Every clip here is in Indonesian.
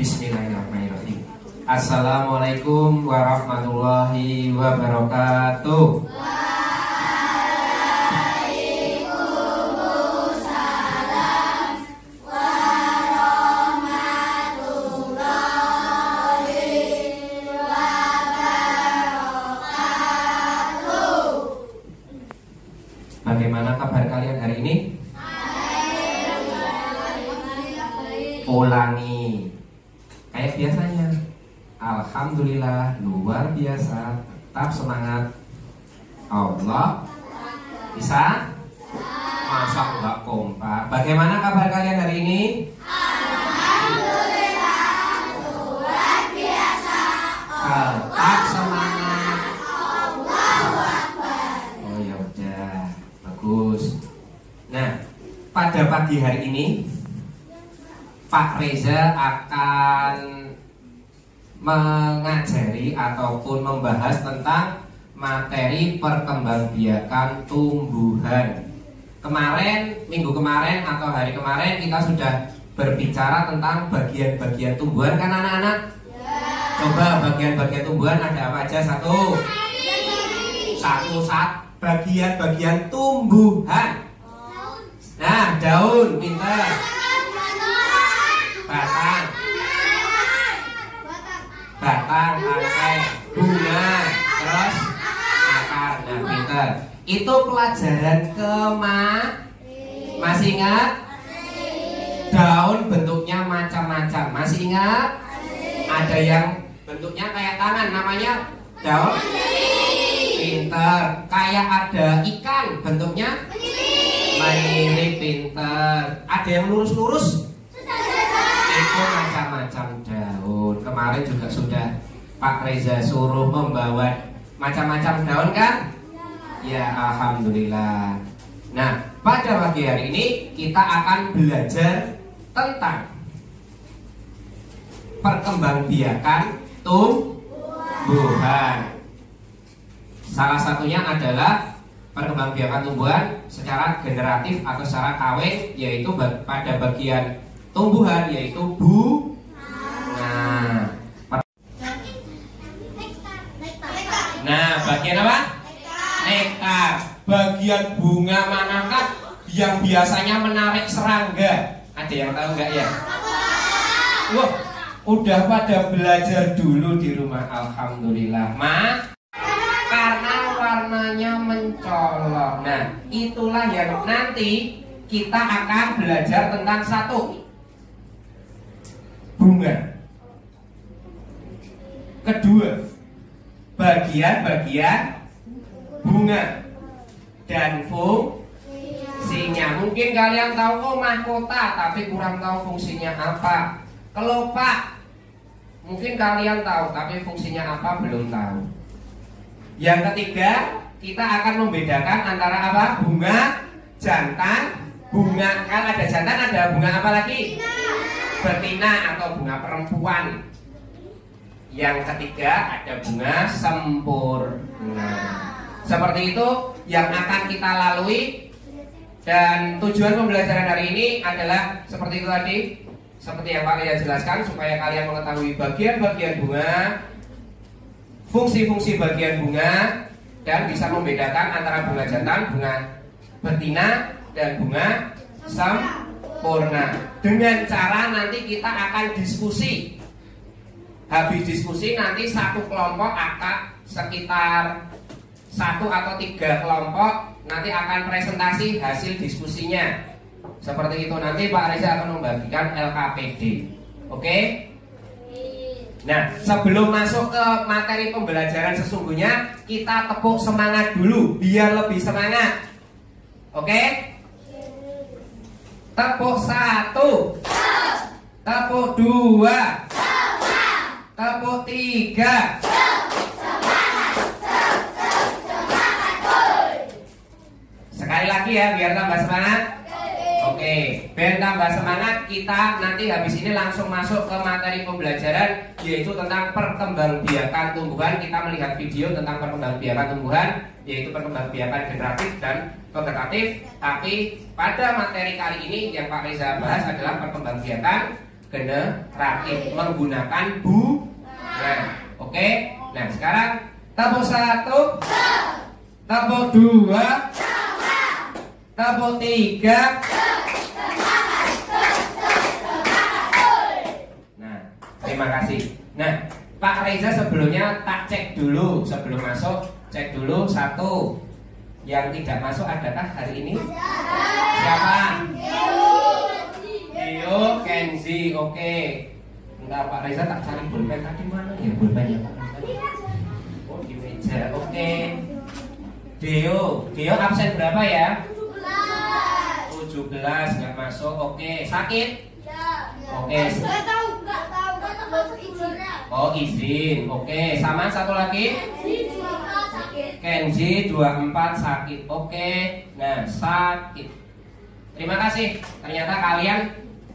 Bismillahirrahmanirrahim. Assalamualaikum warahmatullahi wabarakatuh. Waalaikumsalam warahmatullahi wabarakatuh. Bagaimana kabar kalian hari ini? Ulangi kayak biasanya. Alhamdulillah, luar biasa, tetap semangat. Allah bisa. Masa enggak kompak? Bagaimana kabar kalian hari ini? Alhamdulillah, luar biasa. Tetap semangat. Allahu Akbar. Oh ya udah, bagus. Nah, pada pagi hari ini Pak Reza akan mengajari ataupun membahas tentang materi perkembangbiakan tumbuhan. Minggu kemarin atau hari kemarin kita sudah berbicara tentang bagian-bagian tumbuhan kan anak-anak? Coba bagian-bagian tumbuhan ada apa aja? Satu, bagian-bagian tumbuhan. Nah, daun, pintar. Batang, tangkai, bunga, terus akar. Nah, pintar. Itu pelajaran masih ingat? Daun bentuknya macam-macam. Masih ingat? Ada yang bentuknya kayak tangan, namanya daun. Pintar. Kayak ada ikan, bentuknya mirip. Pintar. Ada yang lurus-lurus? Itu macam-macam daun. Kemarin juga sudah Pak Reza suruh membawa macam-macam daun kan? Ya, alhamdulillah. Nah, pada pagi hari ini kita akan belajar tentang perkembangbiakan tumbuhan. Salah satunya adalah perkembangbiakan tumbuhan secara generatif atau secara kawin, yaitu pada bagian tumbuhan, yaitu bunga. Nah, bagian apa? Nektar. Bagian bunga manakah yang biasanya menarik serangga? Ada yang tahu nggak ya? Wah, udah pada belajar dulu di rumah. Alhamdulillah. Karena warnanya mencolok. Nah, itulah yang nanti kita akan belajar tentang satu, bunga. Kedua, bagian-bagian bunga dan fungsinya. Mungkin kalian tahu, oh mahkota, tapi kurang tahu fungsinya apa. Kelopak, mungkin kalian tahu, tapi fungsinya apa belum tahu. Yang ketiga, kita akan membedakan antara apa? Bunga jantan, bunga, kan ada jantan, ada bunga apa lagi? Betina atau bunga perempuan. Yang ketiga ada bunga sempurna. Seperti itu yang akan kita lalui. Dan tujuan pembelajaran hari ini adalah seperti itu tadi, seperti yang Pak Ria jelaskan, supaya kalian mengetahui bagian-bagian bunga, fungsi-fungsi bagian bunga, dan bisa membedakan antara bunga jantan, bunga betina, dan bunga sempurna. Dengan cara nanti kita akan diskusi. Habis diskusi nanti satu kelompok akan sekitar 1 atau 3 kelompok nanti akan presentasi hasil diskusinya. Seperti itu, nanti Pak Reza akan membagikan LKPD. Oke? Nah, sebelum masuk ke materi pembelajaran sesungguhnya, kita tepuk semangat dulu biar lebih semangat. Oke? Tepuk 1, tepuk 2, tepuk 3. Sekali lagi ya, biar tambah semangat. Oke, biar tambah semangat, kita nanti habis ini langsung masuk ke materi pembelajaran, yaitu tentang perkembangbiakan tumbuhan. Kita melihat video tentang perkembangbiakan tumbuhan, yaitu perkembangbiakan generatif dan vegetatif. Tapi pada materi kali ini yang Pak Reza bahas adalah perkembangbiakan generatif menggunakan bunga. Oke. Nah, sekarang tepuk 1, tepuk 2, tepuk 3. Nah, terima kasih. Nah, Pak Reza sebelumnya tak cek dulu sebelum masuk, cek dulu 1. Yang tidak masuk adakah hari ini? Siapa? Dio, Kenzi, oke. Enggak, Pak Reza tak cari pulpen tadi, mana ya pulpennya Pak Reza? Oh, di meja, oke. Dio absen berapa ya? 17 nggak masuk, oke. Sakit? Oke. Nggak tahu. Oh, izin, oke. Sama satu lagi? Kenzi 24 sakit, oke. Nah, sakit. Terima kasih. Ternyata kalian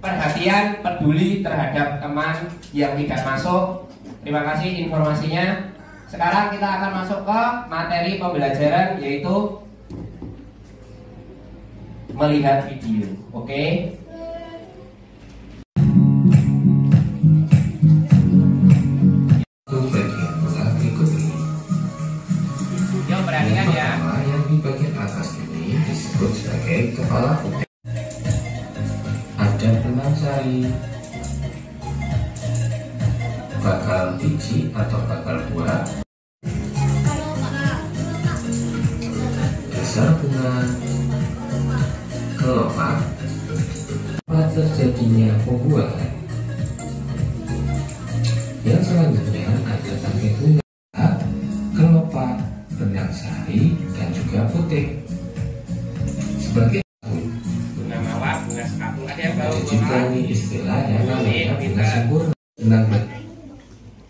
perhatian, peduli terhadap teman yang tidak masuk. Terima kasih informasinya. Sekarang kita akan masuk ke materi pembelajaran, yaitu melihat video. Oke. Bagian bola berikut ini. Yuk, perhatikan ya. Yang di bagian atas ini disebut sebagai kepala kuda. Ada benang sari, bakal biji atau bakal buah, dasar bunga, kelopak, tempat terjadinya pembuahan. Yang selanjutnya ada tangkai bunga, kelopak, benang sari, dan juga putik. Sebagai Bunga mawar, bunga sekapul, ada yang tahu ada bunga juga mawar? nih istilah yang namanya bunga sempurna. Benang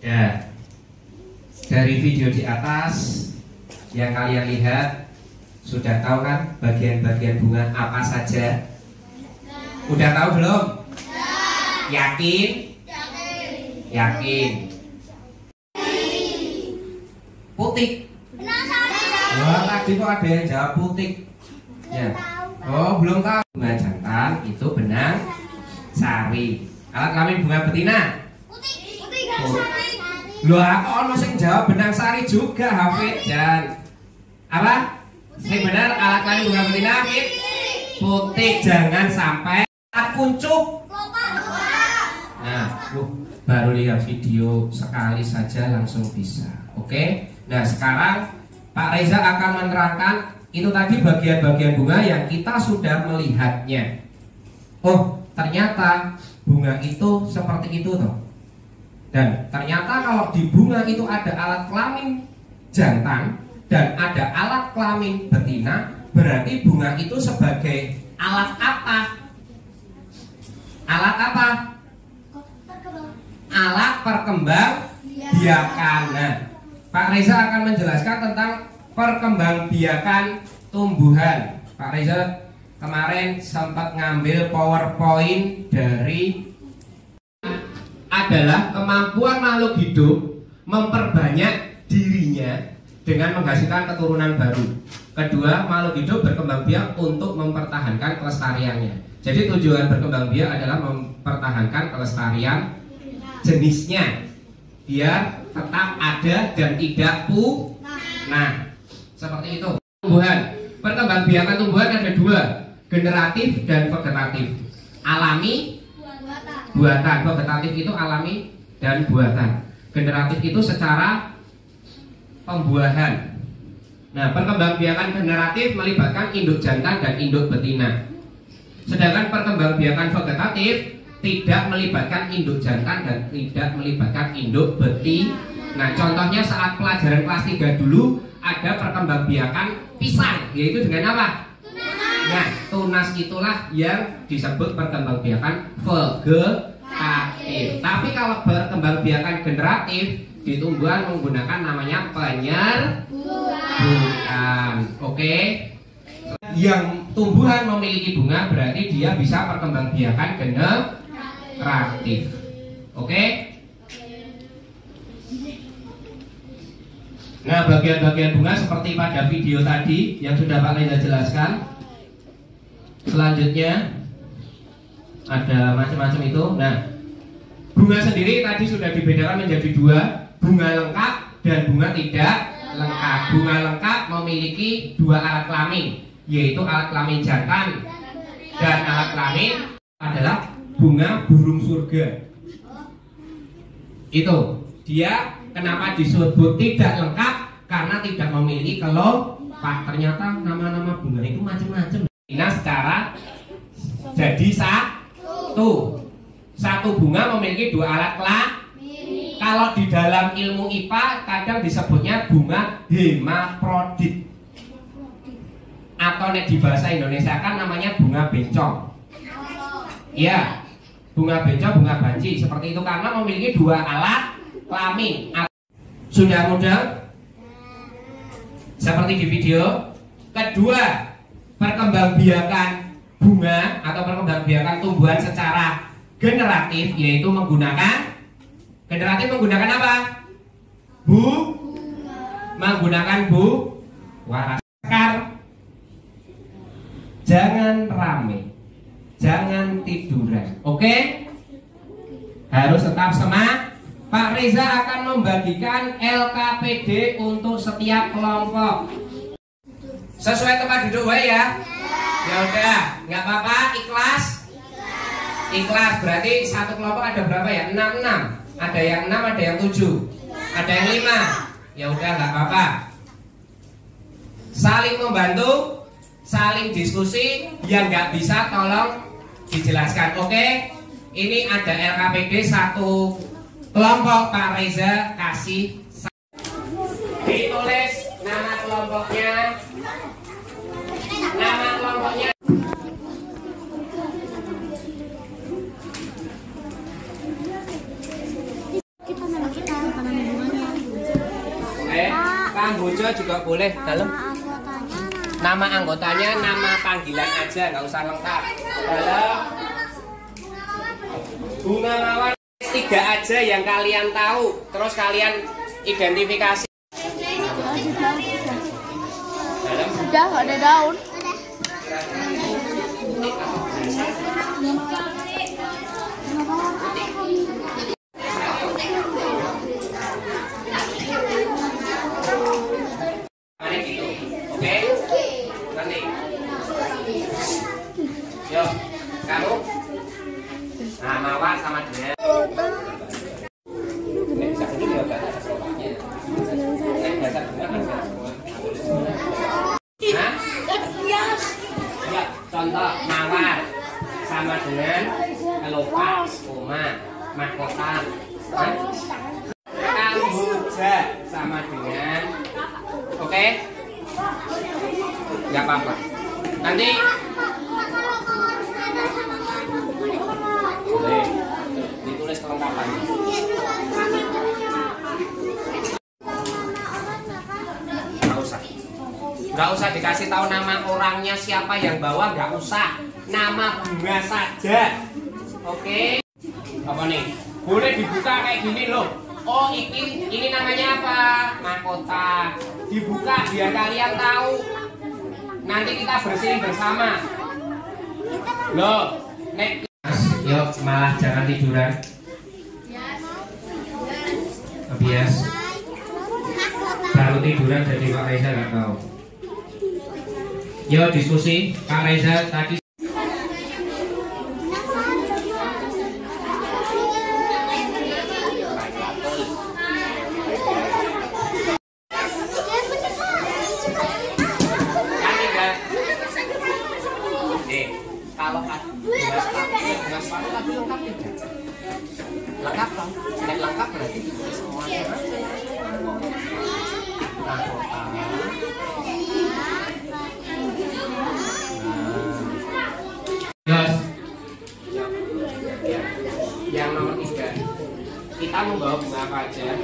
Ya, dari video di atas yang kalian lihat sudah tahu kan bagian-bagian bunga apa saja? Udah tahu belum? Yakin? Yakin. Putik. Wah, tadi kok ada yang jawab putik. Ya. Oh, belum tahu. Bunga jantan itu benang sari. Alat kelamin bunga betina. Loh, aku ono sing jawab benang sari juga, Hafid Jan. Apa? Sing benar alat kelamin bunga betina, Hafid? Putik, jangan sampai kuncup. Nah, baru lihat video sekali saja langsung bisa. Oke. Nah, sekarang Pak Reza akan menerangkan itu tadi bagian-bagian bunga yang kita sudah melihatnya. Oh, ternyata bunga itu seperti itu toh. Dan ternyata kalau di bunga itu ada alat kelamin jantan dan ada alat kelamin betina, berarti bunga itu sebagai alat apa? Alat apa? Alat perkembangbiakan. Nah, Pak Reza akan menjelaskan tentang perkembangbiakan tumbuhan. Pak Reza kemarin sempat ngambil PowerPoint dari adalah kemampuan makhluk hidup memperbanyak dirinya dengan menghasilkan keturunan baru. Kedua, makhluk hidup berkembang biak untuk mempertahankan kelestariannya. Jadi tujuan berkembang biak adalah mempertahankan kelestarian jenisnya biar tetap ada dan tidak punah. Seperti itu. Tumbuhan, perkembangbiakan tumbuhan ada dua, generatif dan vegetatif. Alami, buatan. Vegetatif itu alami dan buatan. Generatif itu secara pembuahan. Nah, perkembangbiakan generatif melibatkan induk jantan dan induk betina. Sedangkan perkembangbiakan vegetatif tidak melibatkan induk jantan dan tidak melibatkan induk betina. Nah, contohnya saat pelajaran kelas 3 dulu ada perkembangbiakan pisang, yaitu dengan apa? Nah, tunas itulah yang disebut perkembangbiakan vegetatif. Tapi kalau perkembangbiakan generatif di tumbuhan menggunakan namanya penyerbukan. Oke. Yang tumbuhan memiliki bunga berarti dia bisa perkembangbiakan generatif. Oke. Nah, bagian-bagian bunga seperti pada video tadi yang sudah Pak Reza jelaskan. Selanjutnya ada macam-macam itu. Nah, Bunga sendiri tadi sudah dibedakan menjadi dua, bunga lengkap dan bunga tidak lengkap. Bunga lengkap memiliki dua alat kelamin, yaitu alat kelamin jantan dan alat kelamin adalah bunga burung surga. Itu dia kenapa disebut tidak lengkap, karena tidak memiliki kelopak. Ternyata nama-nama bunga itu macam-macam. Nah, secara jadi satu bunga memiliki dua alat kelamin. Kalau di dalam ilmu IPA kadang disebutnya bunga hemafrodit, atau di bahasa Indonesia kan namanya bunga bencong. Ya, bunga bencong, bunga banci, seperti itu karena memiliki dua alat kelamin. Sudah mudah? Seperti di video. Kedua, perkembangbiakan bunga atau perkembangbiakan tumbuhan secara generatif, yaitu menggunakan apa? Menggunakan waras. Jangan rame, jangan tiduran, oke? Harus tetap semangat. Pak Reza akan membagikan LKPD untuk setiap kelompok. Sesuai tempat duduk ya. Ya udah, nggak apa-apa, ikhlas. Ikhlas berarti satu kelompok ada berapa ya? 6. Ada yang 6, ada yang 7, ada yang 5. Ya udah, nggak apa-apa. Saling membantu, saling diskusi. Yang nggak bisa tolong dijelaskan, oke? Ini ada LKPD satu kelompok, Pak Reza kasih. Ditulis nama kelompoknya. Nama kelompoknya. Kamboja juga boleh dalam. Nama anggotanya, nama panggilan aja, nggak usah lengkap. Dalam bunga mawar 3 aja yang kalian tahu, terus kalian identifikasi. Sudah ada daun. Oke, nanti. Yo, kamu. Nah, mawar sama dia. Ya, contoh mawar sama dengan kelopak, koma, mahkota. Kamboja sama dengan, oke? Nggak apa-apa. Nanti boleh ditulis kelengkapannya. Nggak usah dikasih tahu nama orangnya siapa yang bawa, nggak usah. Nama bunga saja. Oke? Apa nih? Boleh dibuka kayak gini loh. Oh, ini namanya apa? Mahkota. Dibuka biar kalian tahu. Nanti kita bersihin bersama. Loh, nek. Yuk, malah jangan tiduran. Bias. Baru tiduran jadi Pak Reza nggak tahu. Yuk diskusi, Pak Reza tadi. Kalau bunga sepatu lagi lengkap tidak? Lengkap dong, lengkap berarti semuanya. Yang nomor 3, kita membawa bunga apa aja?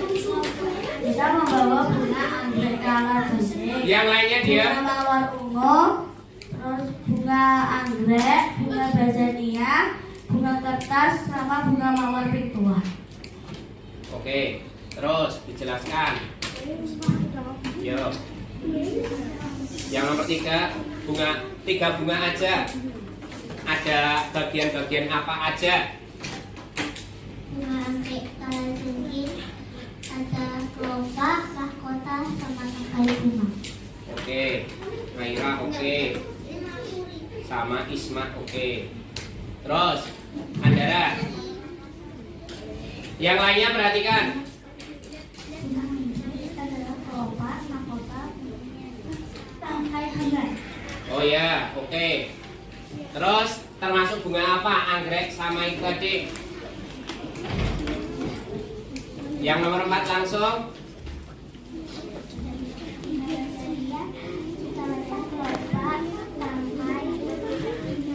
Kita membawa bunga anggrek kala jene. Yang lainnya dia? Bunga mawar ungu, terus bunga anggrek, bunga bazania, bunga kertas, sama bunga mawar pink tua. Oke, terus dijelaskan. Yo. Yang nomor 3, tiga bunga aja. Ada bagian-bagian apa aja? Bunga Adik kalajengking, ada kelopak, mahkota, sama kali bunga. Oke, Maira oke. Sama Isma oke. Terus, Andara. Yang lainnya perhatikan. Adalah kelopak, mahkota, tangkai bunga. Oh ya, oke. Terus termasuk bunga apa? Anggrek sama itu tadi. Yang nomor 4 langsung.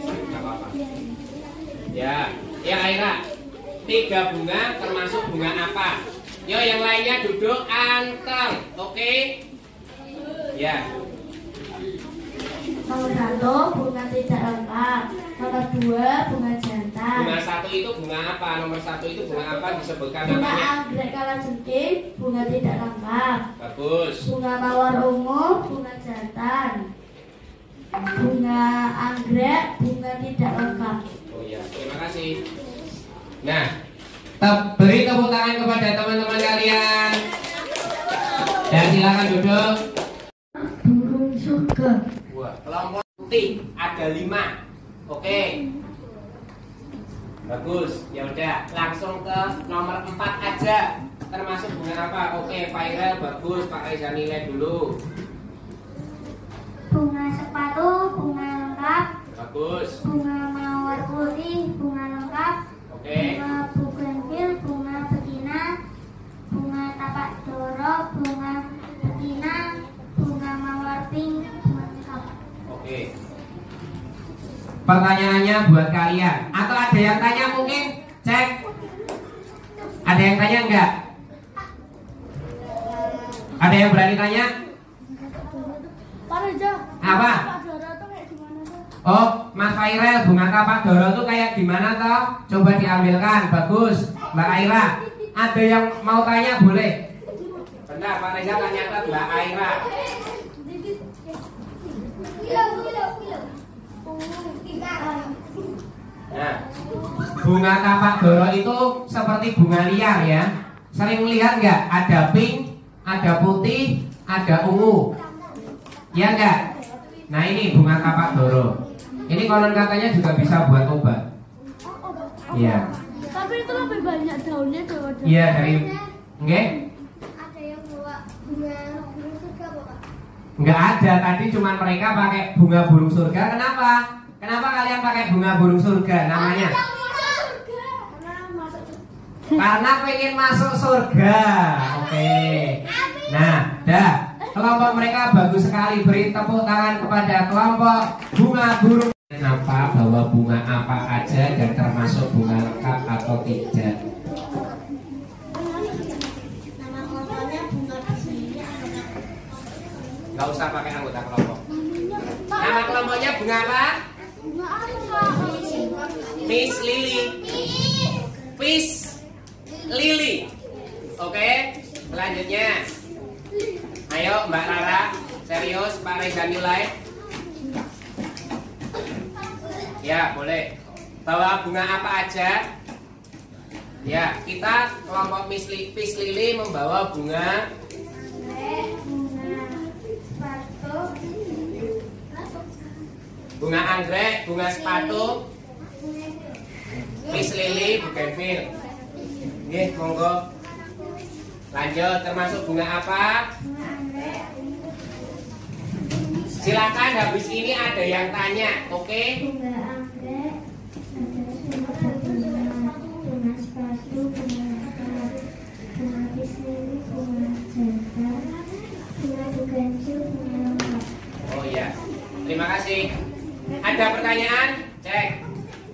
Gak apa-apa. Ya, Aira. 3 bunga termasuk bunga apa? Yo, yang lainnya duduk anteng. Oke? Ya. Nomor 1 bunga tidak lengkap. Nomor 2 bunga jantan. Bunga 1 itu bunga apa? Nomor 1 itu bunga apa? Disebutkan Bunga namanya. anggrek kalajengking, bunga tidak lengkap. Bagus. Bunga mawar ungu, bunga jantan. Bunga anggrek, bunga tidak lengkap. Oh ya, terima kasih. Nah, beri tepuk tangan kepada teman-teman kalian. Dan silakan duduk. Burung surga. Wah, kelompok putih ada 5. Oke. Bagus. Ya udah, langsung ke nomor 4 aja. Termasuk bunga apa? Oke, Faira bagus. Pak Reza nilai dulu. Bunga sepatu, bunga lengkap. Bagus. Bunga mawar putih, bunga lengkap. Oke. Bunga bugenvil, bunga betina. Bunga tapak doro, bunga betina. Bunga mawar pink, bunga lengkap. Oke. Pertanyaannya buat kalian. Atau ada yang tanya mungkin? Cek. Ada yang tanya enggak? Ada yang berani tanya? Pak Reza. Apa? Pak Doro tuh kayak gimana tuh? Oh, Mas Fairel, bunga kapak doro tuh kayak gimana toh? Coba diambilkan. Bagus, Mbak Aira. Ada yang mau tanya boleh? Bentar, Pak Reza tanya ke Mbak Aira. Nah, bunga kapak doro itu seperti bunga liar ya. Sering lihat nggak? Ada pink, ada putih, ada ungu. Ya nggak? Nah ini bunga kapak doro. Ini konon katanya juga bisa buat obat. Iya. Tapi itu lebih banyak daunnya daripada. Iya dari, nggak? Ada yang bawa bunga burung surga, Bapak? Nggak ada. Tadi cuma mereka pakai bunga burung surga. Kenapa? Kenapa kalian pakai bunga burung surga? Namanya? Karena pengen masuk surga. Oke. Nah, dah. Kelompok mereka bagus sekali. Beri tepuk tangan kepada kelompok bunga burung. Apa bawa bunga apa aja dan termasuk bunga lengkap atau tidak? Nama kelompoknya bunga bismillah. Nggak usah pakai anggota kelompok. Nama kelompoknya bunga apa? Miss Lily. Peace Lily. Oke, selanjutnya. Ayo Mbak Rara, serius Pak Reza nilai. Ya boleh. Bawa bunga apa aja? Ya, kita kelompok Miss Lily membawa bunga bunga anggrek, bunga sepatu, Miss Lily, bugenvil. Nggih, monggo. Lanjut, termasuk bunga apa? Silakan, habis ini ada yang tanya, oke? Bunga anggrek, ada bunga sepatu, bunga bismillah, bunga jantan, bunga bugenvil, bunga lengkap. Oh ya, terima kasih. Ada pertanyaan? Cek.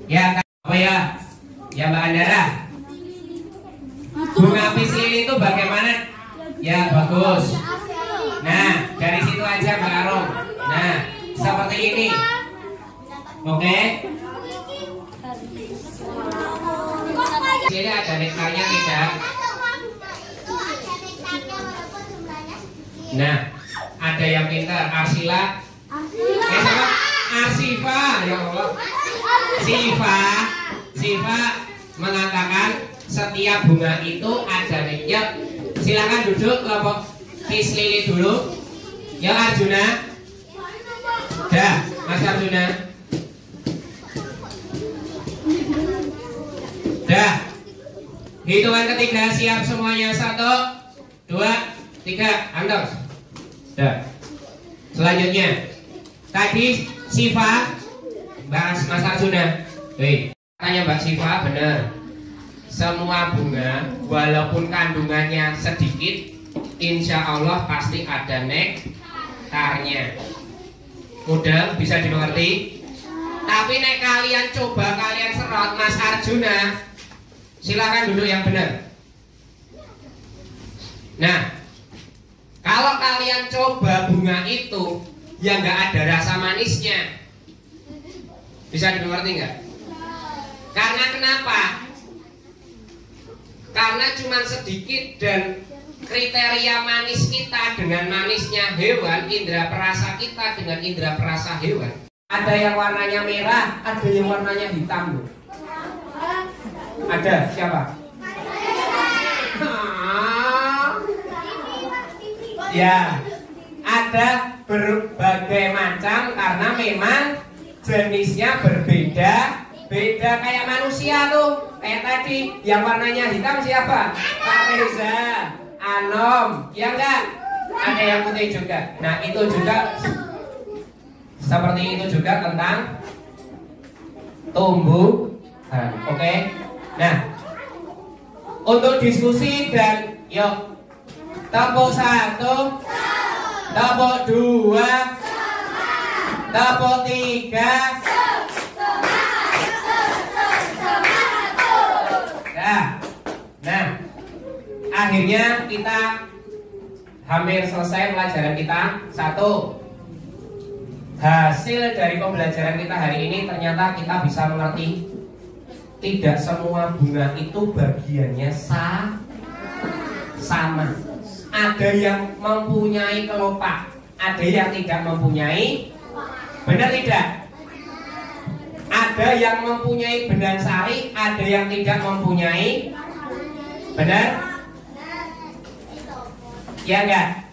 Ya, apa ya? Ya Mbak Andara. Bunga pislili itu bagaimana? Ya bagus. Nah, dari situ aja Mbak Arum. Nah, seperti ini. Oke. Sini ada nektarnya tidak? Nah, ada yang pintar. Arsila. Siapa? Arsifa. Ya Allah. Sifa mengatakan setiap bunga itu ada nih. Ya, silakan duduk kelompok Miss Lili dulu. Ya Arjuna. Dah, Mas Arjuna. Dah. Hitungan ketiga siap semuanya. 1, 2, 3, antos. Dah. Selanjutnya, tadi Siva bahas Mas Arjuna. Tanya Mbak Siva, benar. Semua bunga walaupun kandungannya sedikit, insya Allah pasti ada nektarnya. Mudah bisa dimengerti. Tapi nek kalian coba kalian serot Mas Arjuna, silakan duduk yang benar. Nah, kalau kalian coba bunga itu yang nggak ada rasa manisnya, bisa dimengerti nggak? Karena kenapa? Karena cuma sedikit dan kriteria manis kita dengan manisnya hewan, indera perasa kita dengan indera perasa hewan. Ada yang warnanya merah, ada yang warnanya hitam. Ada siapa? Ya, ada berbagai macam karena memang jenisnya berbeda-beda. Kayak manusia tuh, kayak tadi yang warnanya hitam siapa? Pak Reza, Anom, ya enggak? Ada yang putih juga. Nah itu juga seperti itu juga tentang tumbuhan. Oke? Nah, untuk diskusi dan yuk tepuk 1, tepuk 2, tepuk 3. Nah, akhirnya kita hampir selesai pelajaran kita. 1, hasil dari pembelajaran kita hari ini ternyata kita bisa mengerti tidak semua bunga itu bagiannya sama. Ada yang mempunyai kelopak, ada yang tidak mempunyai. Benar tidak? Ada yang mempunyai benang sari, ada yang tidak mempunyai. Benar? Ya enggak?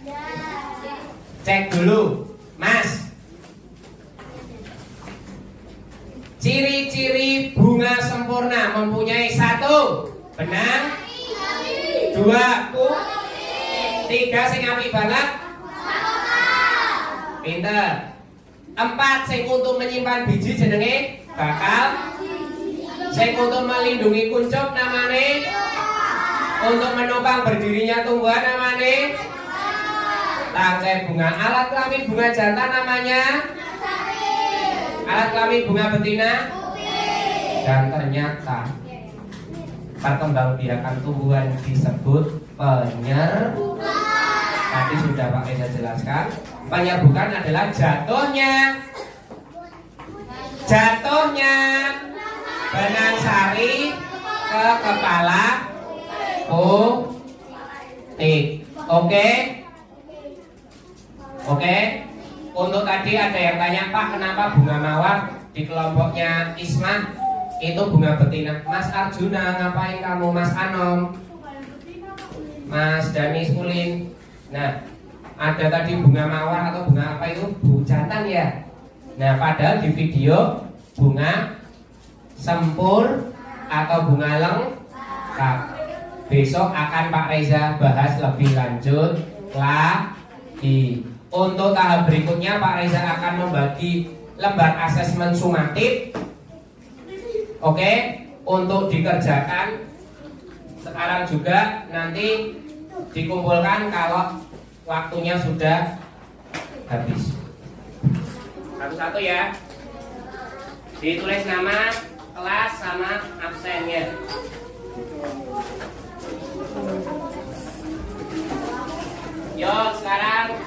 Cek dulu, Mas. Ciri-ciri bunga sempurna mempunyai 1, benang, 2, 3, sing apik banget, pinter. 4, sing untuk menyimpan biji jenenge bakal. Sing untuk melindungi kuncup namane. Untuk menopang berdirinya tumbuhan namane tangkai bunga. Alat kelamin bunga jantan namanya alat kelamin bunga betina. Dan ternyata perkembangbiakan tumbuhan disebut penyerbukan. Tadi sudah Pak Reza jelaskan. Penyerbukan adalah jatuhnya benang sari ke kepala putik. Oke. Untuk tadi ada yang tanya, Pak, kenapa bunga mawar di kelompoknya Isma itu bunga betina? Mas Arjuna, ngapain kamu? Mas Anom, Mas Danis Ulin. Nah, ada tadi bunga mawar atau bunga apa itu? Bunga jantan ya. Nah, padahal di video bunga sempur atau bunga lengkap. Besok akan Pak Reza bahas lebih lanjut lagi. Untuk tahap berikutnya Pak Reza akan membagi lembar asesmen sumatif. Oke, untuk dikerjakan sekarang juga, nanti dikumpulkan kalau waktunya sudah habis. Satu-satu ya. Ditulis nama, kelas sama absennya. Yo, sekarang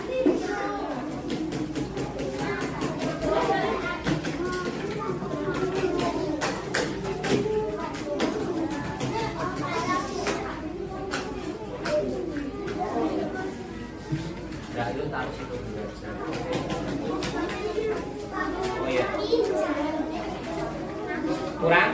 udah lu taruh situ. Oh iya. Kurang?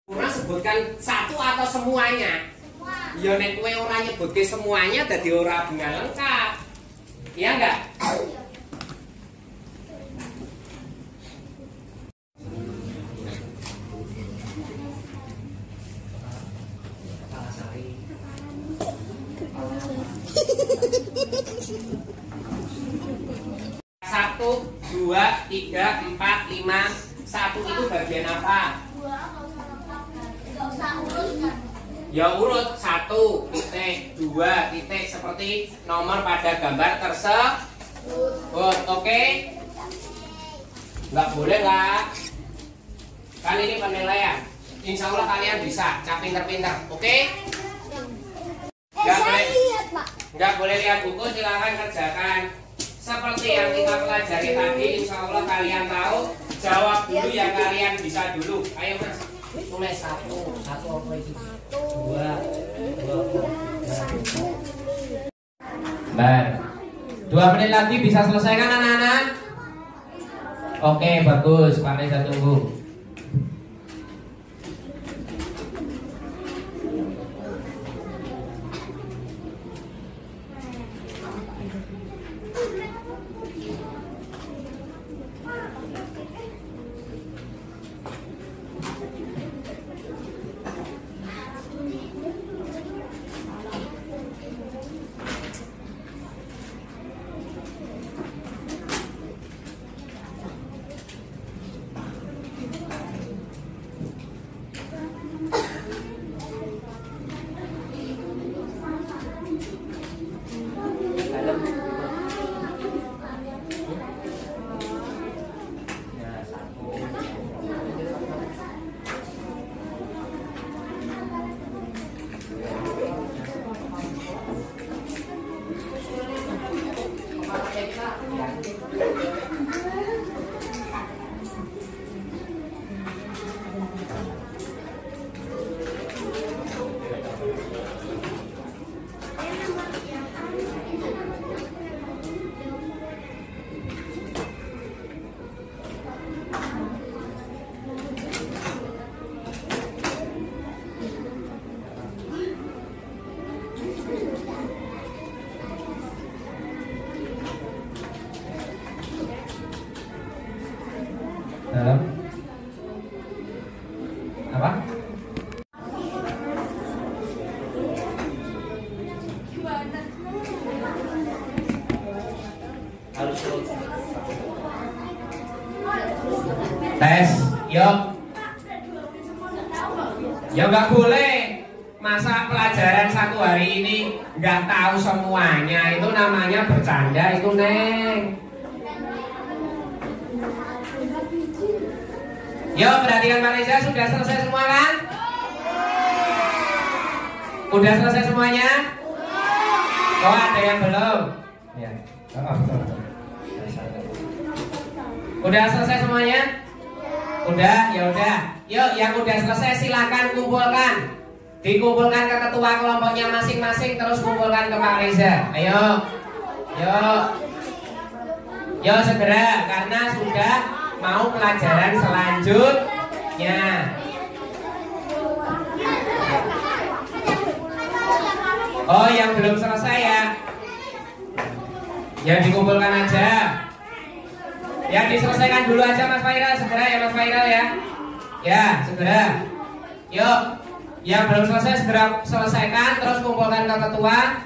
Kurang sebutkan satu atau semuanya. Ya nek kowe ora nyebutke semuanya dadi ora bunga lengkap. Iya enggak? Satu, dua, tiga, empat, lima. Satu itu bagian apa? Ya urut 1 titik 2 titik seperti nomor pada gambar tersebut. Oke? Nggak boleh lah. Kan ini penilaian. Insya Allah kalian bisa. Cap pinter-pinter. Oke? Nggak boleh lihat buku. Silahkan kerjakan. Seperti yang kita pelajari tadi. Insya Allah kalian tahu. Jawab dulu yang kalian bisa dulu. Ayo mas. Tulis satu apa itu? Dua. Baik. 2 menit lagi bisa selesaikan anak-anak? Oke, bagus. Pak Reza tunggu. Dalam apa? Tes, yuk. Ya nggak boleh. Masa pelajaran 1 hari ini nggak tahu semuanya, itu namanya bercanda itu, Neng. Yuk, perhatikan Pak Reza, sudah selesai semua kan? Udah selesai semuanya? Oh, ada yang belum? Ya. Udah selesai semuanya? Udah, ya udah. Yuk, yang udah selesai silakan kumpulkan. Dikumpulkan ke ketua kelompoknya masing-masing, terus kumpulkan ke Pak Reza. Ayo. Yuk. Yuk segera, karena sudah mau pelajaran selanjutnya. Oh, yang belum selesai ya? Ya dikumpulkan aja. Ya diselesaikan dulu aja Mas Fairal, segera ya Mas Fairal ya. Ya, segera. Yuk, yang belum selesai segera selesaikan, terus kumpulkan ke ketua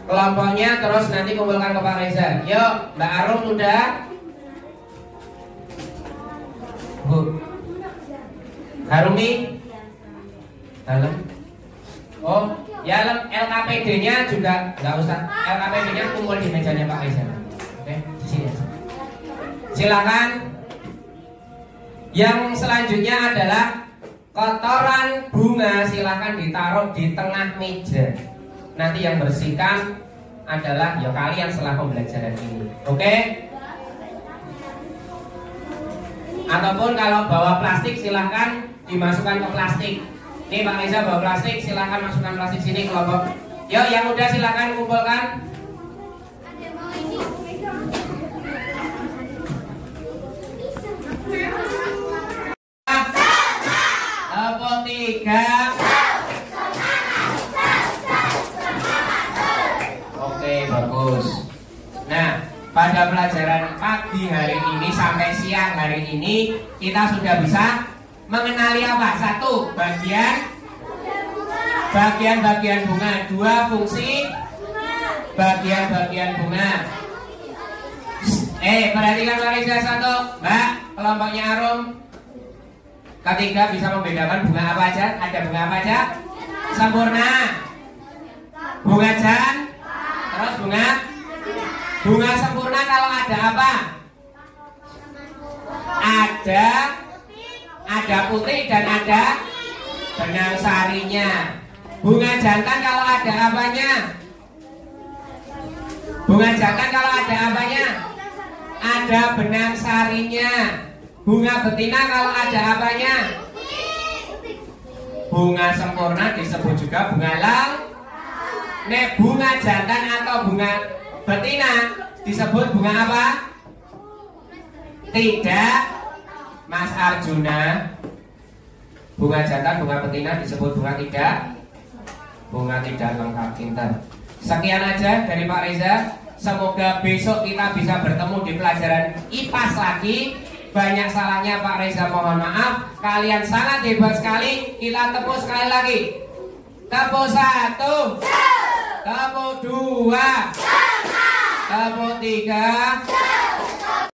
kelompoknya, terus nanti kumpulkan ke Pak Reza. Yuk, Mbak Arum sudah? Bu Harumi? Dalam? Oh, ya LKPD-nya juga nggak usah. LKPD-nya kumpul di mejanya Pak Reza. Oke, di sini. Silakan. Yang selanjutnya adalah kotoran bunga, silakan ditaruh di tengah meja. Nanti yang bersihkan adalah ya kalian setelah pembelajaran ini. Oke? Ataupun kalau bawa plastik silahkan dimasukkan ke plastik. Nih Pak Reza bawa plastik, silahkan masukkan plastik sini kelompok. Yuk yang udah silahkan kumpulkan. pelajaran pagi hari ini sampai siang hari ini kita sudah bisa mengenali apa? Satu, bagian-bagian bunga. Dua, fungsi bagian-bagian bunga. Perhatikan Marisa satu, Mbak, kelompoknya Arum. Ketiga, bisa membedakan bunga apa aja? Ada bunga apa aja? Sempurna, bunga jan, terus bunga sempurna kalau ada apa? Ada putih dan ada benang sarinya. Bunga jantan kalau ada apanya? Bunga jantan kalau ada apanya? Ada benang sarinya. Bunga betina kalau ada apanya? Bunga sempurna disebut juga bunga Nek bunga jantan atau bunga betina disebut bunga apa? Tidak, Mas Arjuna. Bunga jantan, bunga betina disebut bunga tidak. Bunga tidak lengkap, pintar. Sekian aja dari Pak Reza. Semoga besok kita bisa bertemu di pelajaran IPAS lagi. Banyak salahnya Pak Reza, mohon maaf. Kalian sangat hebat sekali. Kita tepuk sekali lagi. Tepuk satu, tepuk dua, tepuk tiga,